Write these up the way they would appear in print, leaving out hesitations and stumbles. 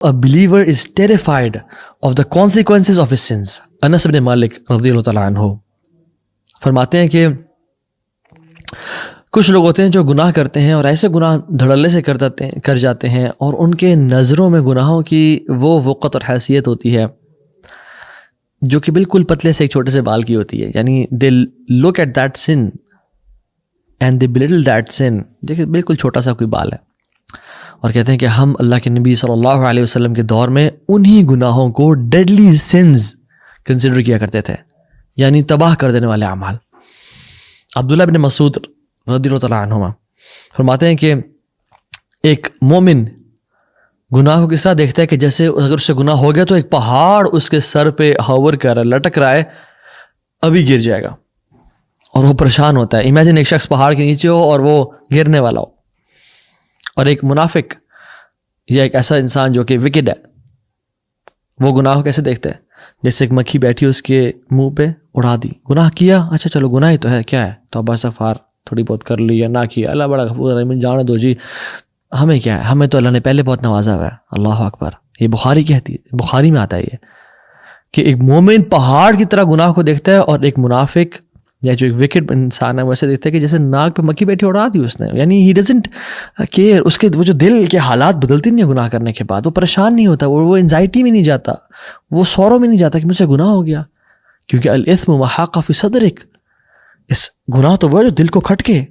A believer is terrified of the consequences of his sins. انس بن مالک رضی اللہ تعالیٰ عنہ فرماتے ہیں کہ کچھ لوگ ہوتے ہیں جو گناہ کرتے ہیں اور ایسے گناہ دھڑلے سے کر جاتے ہیں اور ان کے نظروں میں گناہوں کی وہ وقت اور حیثیت ہوتی ہے جو کہ بالکل پتلے سے ایک چھوٹے سے بال کی ہوتی ہے. یعنی they look at that sin and they belittle that sin. دیکھیں بالکل چھوٹا سا کوئی بال ہے اور کہتے ہیں کہ ہم اللہ کے نبی صلی اللہ علیہ وسلم کے دور میں انہی گناہوں کو ڈیڈلی سنز کنسیڈر کیا کرتے تھے, یعنی تباہ کر دینے والے اعمال. عبداللہ بن مسعود رضی اللہ تعالیٰ عنہما فرماتے ہیں کہ ایک مومن گناہ کو کس طرح دیکھتا ہے کہ جیسے اگر اس سے گناہ ہو گیا تو ایک پہاڑ اس کے سر پہ ہوور کر رہا ہے, لٹک رہا ہے, ابھی گر جائے گا اور وہ پریشان ہوتا ہے. امیجن ایک شخص پہاڑ کے نیچے ہو اور وہ گرنے والا ہو. اور ایک منافق یا ایک ایسا انسان جو کہ وکڈ ہے وہ گناہ کو کیسے دیکھتا ہے؟ جیسے ایک مکھی بیٹھی اس کے منہ پہ اڑا دی, گناہ کیا, اچھا چلو گناہ ہی تو ہے, کیا ہے, توبہ استغفار تھوڑی بہت کر لی یا نہ کیا, اللہ بڑا غفور رحیم, جانے دو جی, ہمیں کیا ہے, ہمیں تو اللہ نے پہلے بہت نوازا ہوا ہے. اللہ اکبر. یہ بخاری کہتی ہے, بخاری میں آتا ہے یہ کہ ایک مومن پہاڑ کی طرح گناہ کو دیکھتا ہے اور ایک منافق یا جو ایک وکٹ انسان ہے ویسے دیکھتا ہے کہ جیسے ناک پہ مکھی بیٹھی اڑا دی اس نے. یعنی ہی ڈزنٹ کیئر, اس کے وہ جو دل کے حالات بدلتی نہیں گناہ کرنے کے بعد, وہ پریشان نہیں ہوتا, وہ انزائٹی میں نہیں جاتا, وہ سورو میں نہیں جاتا کہ مجھ سے گناہ ہو گیا, کیونکہ الاثم ما حاق فی صدرک, اس گناہ تو وہ ہے جو دل کو کھٹ کے,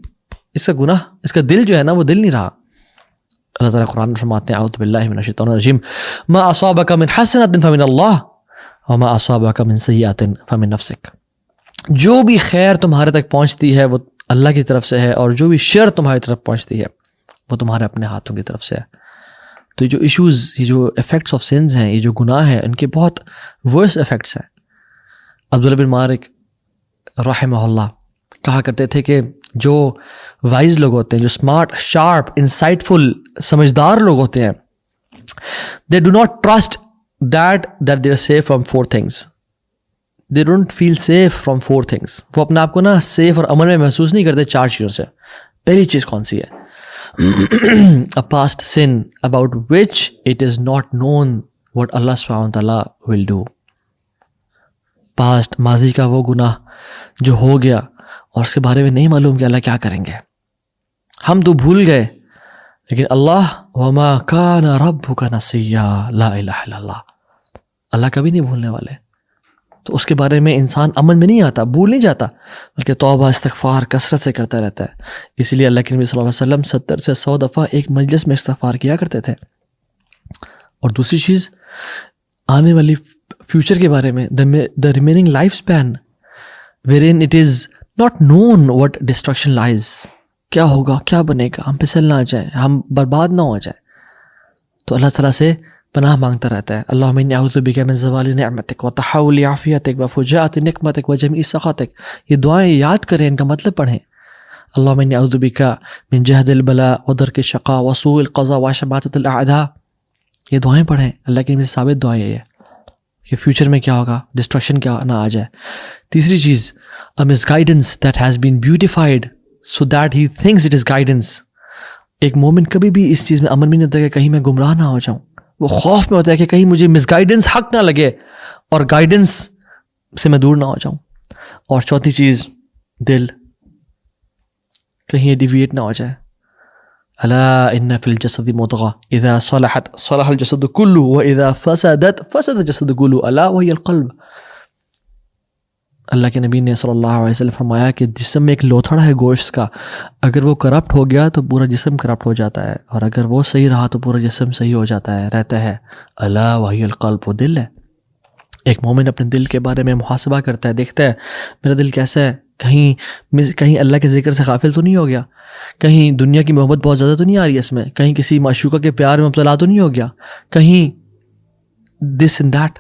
اس کا گناہ, اس کا دل جو ہے نا وہ دل نہیں رہا. اللہ تعالیٰ قرآن میں فرماتے ہیں اعوذ باللہ من الشیطان الرجیم ما اصابک من حسنۃ فمن اللہ وما اصابک من سیئۃ فمن نفسک. جو بھی خیر تمہارے تک پہنچتی ہے وہ اللہ کی طرف سے ہے, اور جو بھی شر تمہاری طرف پہنچتی ہے وہ تمہارے اپنے ہاتھوں کی طرف سے ہے. تو یہ جو ایشوز, یہ جو افیکٹس آف سنز ہیں, یہ جو گناہ ہیں, ان کے بہت ورس افیکٹس ہیں. عبداللہ بن مالک رحمہ اللہ کہا کرتے تھے کہ جو وائز لوگ ہوتے ہیں, جو اسمارٹ, شارپ, انسائٹفل, سمجھدار لوگ ہوتے ہیں, they do not trust that they are safe from 4 things. They don't feel safe from 4 things. وہ اپنے آپ کو نا سیف اور امن میں محسوس نہیں کرتے 4 چیزوں سے. پہلی چیز کون سی ہے؟ A past sin about which it is not known what Allah subhanahu wa ta'ala will do. Past, ماضی کا وہ گناہ جو ہو گیا اور اس کے بارے میں نہیں معلوم کہ اللہ کیا کریں گے. ہم تو بھول گئے, لیکن اللہ وما کان ربک نسیا, لا الہ الا اللہ, اللہ کبھی نہیں بھولنے والے. تو اس کے بارے میں انسان امن میں نہیں آتا, بھول نہیں جاتا, بلکہ توبہ استغفار کثرت سے کرتا رہتا ہے. اسی لیے اللہ کے نبی صلی اللہ علیہ وسلم 70 سے 100 دفعہ ایک مجلس میں استغفار کیا کرتے تھے. اور دوسری چیز آنے والی فیوچر کے بارے میں, the remaining lifespan wherein it is not known what destruction lies. کیا ہوگا, کیا بنے گا, ہم پھسل نہ آ جائیں, ہم برباد نہ ہو جائیں. تو اللہ تعالیٰ سے پناہ مانگتا رہتا ہے. اللہم انی اعوذ بک من زوال نعمتک وتحول عافیتک وفجاءۃ نقمتک وجمیع سخطک. یہ دعائیں یاد کریں, ان کا مطلب پڑھیں. اللہم انی اعوذ بک من جہد البلاء ودرک الشقاء وسوء القضاء وشماتۃ الاعداء. یہ دعائیں پڑھیں, اللہ کی نبی سے ثابت دعائیں یہ کہ فیوچر میں کیا ہوگا, ڈسٹرکشن کیا نہ آ جائے. تیسری چیز a misguidance that has been beautified so that he thinks it is guidance. ایک مومن کبھی بھی اس چیز میں امن میں نہیں ہوتا کہ کہیں میں گمراہ نہ ہو جاؤں, وہ خوف میں ہوتا ہے کہ کہیں مجھے مس گائیڈنس حق نہ لگے اور گائیڈنس سے میں دور نہ ہو جاؤں. اور چوتھی چیز دل, کہیں یہ ڈیویٹ نہ ہو جائے. الا ان فی الجسد مضغہ اذا صلحت صلح الجسد کلہ واذا فسدت فسد الجسد کلہ الا وہی القلب. اللہ کے نبی نے صلی اللہ علیہ وسلم فرمایا کہ جسم میں ایک لوتھڑا ہے گوشت کا, اگر وہ کرپٹ ہو گیا تو پورا جسم کرپٹ ہو جاتا ہے, اور اگر وہ صحیح رہا تو پورا جسم صحیح ہو جاتا ہے, رہتا ہے. الا وہی القلب, وہ دل ہے. ایک مومن اپنے دل کے بارے میں محاسبہ کرتا ہے, دیکھتا ہے میرا دل کیسا ہے, کہیں اللہ کے ذکر سے غافل تو نہیں ہو گیا, کہیں دنیا کی محبت بہت زیادہ تو نہیں آ رہی ہے اس میں, کہیں کسی معشوقہ کے پیار میں مبتلا تو نہیں ہو گیا, کہیں this and that.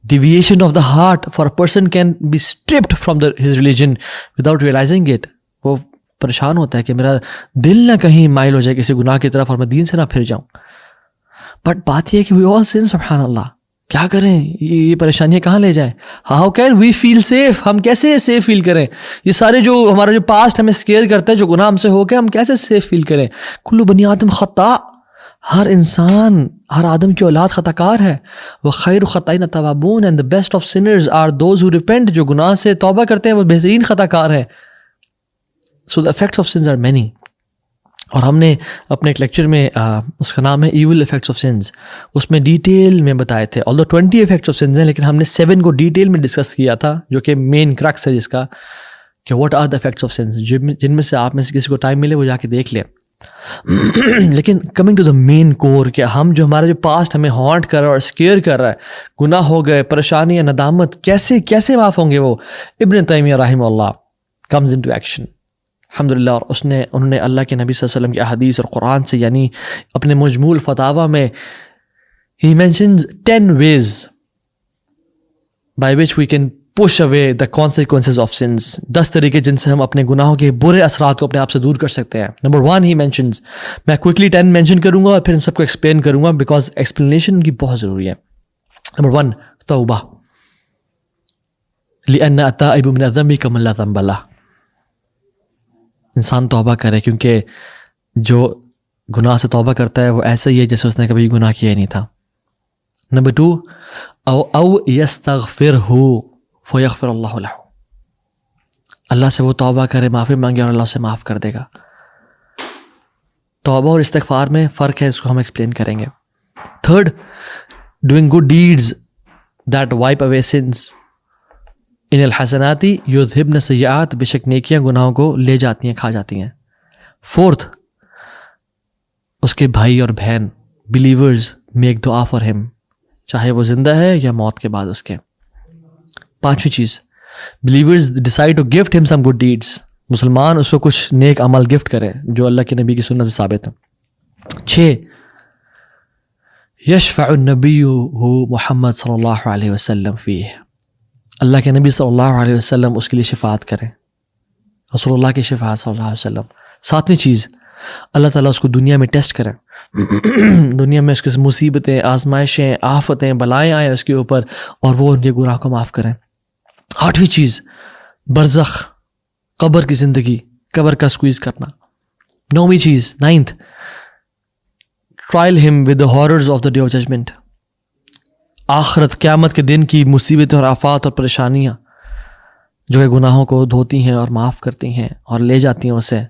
Deviation of the heart for a person can be stripped from his religion without realizing it. وہ پریشان ہوتا ہے کہ میرا دل نہ کہیں مائل ہو جائے کسی گناہ کی طرف اور میں دین سے نہ پھر جاؤں. بٹ بات یہ ہے کہ we all sin, سبحان اللہ. کیا کریں, یہ پریشانیاں کہاں لے جائیں. How can we feel safe? ہم کیسے سیف فیل کریں؟ یہ سارے جو ہمارا جو پاسٹ ہمیں اسکیئر کرتا ہے, جو گناہ ہم سے ہو گیا, ہم کیسے سیف فیل کریں؟ کل بنی آدم خطا, ہر انسان، ہر آدم کی اولاد خطا کار ہے. وَخَيْرُ خَطَائِنَ التَّوَّابُونَ and the best of sinners are those who repent. جو گناہ سے توبہ کرتے ہیں وہ بہترین خطا کار ہے. So the effects of sins are many. اور ہم نے اپنے ایک لیکچر میں اس کا نام ہے ایول افیکٹس آف سنز، اس میں ڈیٹیل میں بتائے تھے. although 20 افیکٹس آف سنز ہیں لیکن ہم نے 7 کو ڈیٹیل میں ڈسکس کیا تھا، جو کہ مین کرکس ہے جس کا کہ what are the effects of sins, جن میں سے آپ میں سے کسی کو ٹائم ملے وہ جا کے دیکھ لیں. لیکن کمنگ ٹو دا مین کور، کہ ہم جو ہمارا جو پاسٹ ہمیں ہانٹ کر رہا ہے اور اسکیئر کر رہا ہے، گناہ ہو گئے، پریشانیاں، ندامت، کیسے معاف ہوں گے وہ؟ ابن تیمیہ رحمہ اللہ کمز انٹو ایکشن الحمدللہ. اور انہوں نے اللہ کے نبی صلی اللہ علیہ وسلم کی احادیث اور قرآن سے، یعنی اپنے مجموع الفتاویٰ میں he mentions 10 ways by which we can push away the consequences of sins. 10 طریقے جن سے ہم اپنے گناہوں کے برے اثرات کو اپنے آپ سے دور کر سکتے ہیں. نمبر 1 he mentions، میں کوئکلی 10 مینشن کروں گا اور پھر ان سب کو ایکسپلین کروں گا بیکاز ایکسپلینیشن کی بہت ضروری ہے. نمبر 1 توبہ، لأن التائب من الذنب كمن لا ذنب له. انسان توبہ کرے کیونکہ جو گناہ سے توبہ کرتا ہے وہ ایسا ہی ہے جیسے اس نے کبھی گناہ کیا ہی نہیں تھا. نمبر 2 او یستغفرہ فیغفر اللہ لہ، اللہ سے وہ توبہ کرے، معافی مانگے اور اللہ اسے معاف کر دے گا. توبہ اور استغفار میں فرق ہے، اس کو ہم ایکسپلین کریں گے. 3 doing good deeds that wipe away sins. ان الحسناتی یذہبن السیئات، بے شک نیکیاں گناہوں کو لے جاتی ہیں، کھا جاتی ہیں. 4 اس کے بھائی اور بہن بلیورز میک دعا فار ہم، چاہے وہ زندہ ہے یا موت کے بعد اس کے. 5ویں چیز بلیورز ڈیسائیڈ ٹو گفٹ ہم سم گڈ ڈیڈس، مسلمان اس کو کچھ نیک عمل گفٹ کریں جو اللہ کے نبی کی سنت سے ثابت ہے. 6 یشفع النبی محمد صلی اللہ علیہ وسلم فیہ، اللہ کے نبی صلی اللہ علیہ وسلم اس کے لیے شفاعت کریں، رسول اللہ کی شفاعت صلی اللہ علیہ وسلم. 7ویں چیز اللہ تعالیٰ اس کو دنیا میں ٹیسٹ کریں، دنیا میں اس کے مصیبتیں، آزمائشیں، آفتیں، بلائیں آئیں اس کے اوپر اور وہ ان کے گناہ کو معاف کریں. 8ویں چیز برزخ، قبر کی زندگی، قبر کا سکویز کرنا. 9ویں چیز 9th ٹرائل ہم with the horrors of the day of judgment, آخرت قیامت کے دن کی مصیبتیں اور آفات اور پریشانیاں جو کہ گناہوں کو دھوتی ہیں اور معاف کرتی ہیں اور لے جاتی ہیں اسے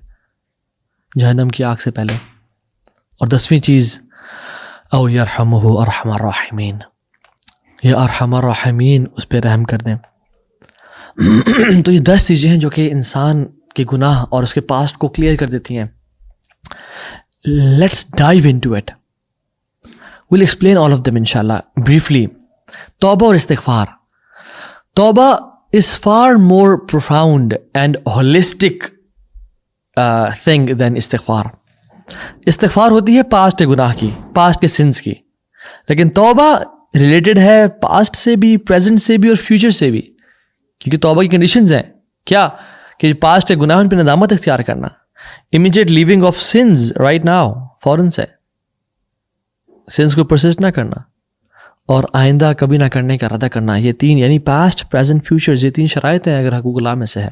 جہنم کی آگ سے پہلے. اور 10ویں چیز او یرحمہ ارحم الراحمین، یا ارحم الراحمین اس پہ رحم کر دیں. تو یہ 10 چیزیں ہیں جو کہ انسان کے گناہ اور اس کے پاسٹ کو کلیئر کر دیتی ہیں. Let's dive into it. we'll explain all of them inshallah briefly. توبہ اور استغفار. توبہ is far more profound and holistic thing than استغفار. استغفار ہوتی ہے پاسٹ گناہ کی، پاسٹ کے سنس کی، لیکن توبہ ریلیٹڈ ہے پاسٹ سے بھی، پریزنٹ سے بھی اور فیوچر سے بھی، کیونکہ توبہ کی کنڈیشنز ہیں کیا کہ پاسٹ کے گناہ پہ ندامت اختیار کرنا، immediate leaving of sins right now, فوراً سے سنس کو پرسسٹ نہ کرنا اور آئندہ کبھی نہ کرنے کا ارادہ کرنا. یہ 3 یعنی پاسٹ، پریزنٹ، فیوچر، یہ 3 شرائط ہیں اگر حقوق اللہ میں سے ہے.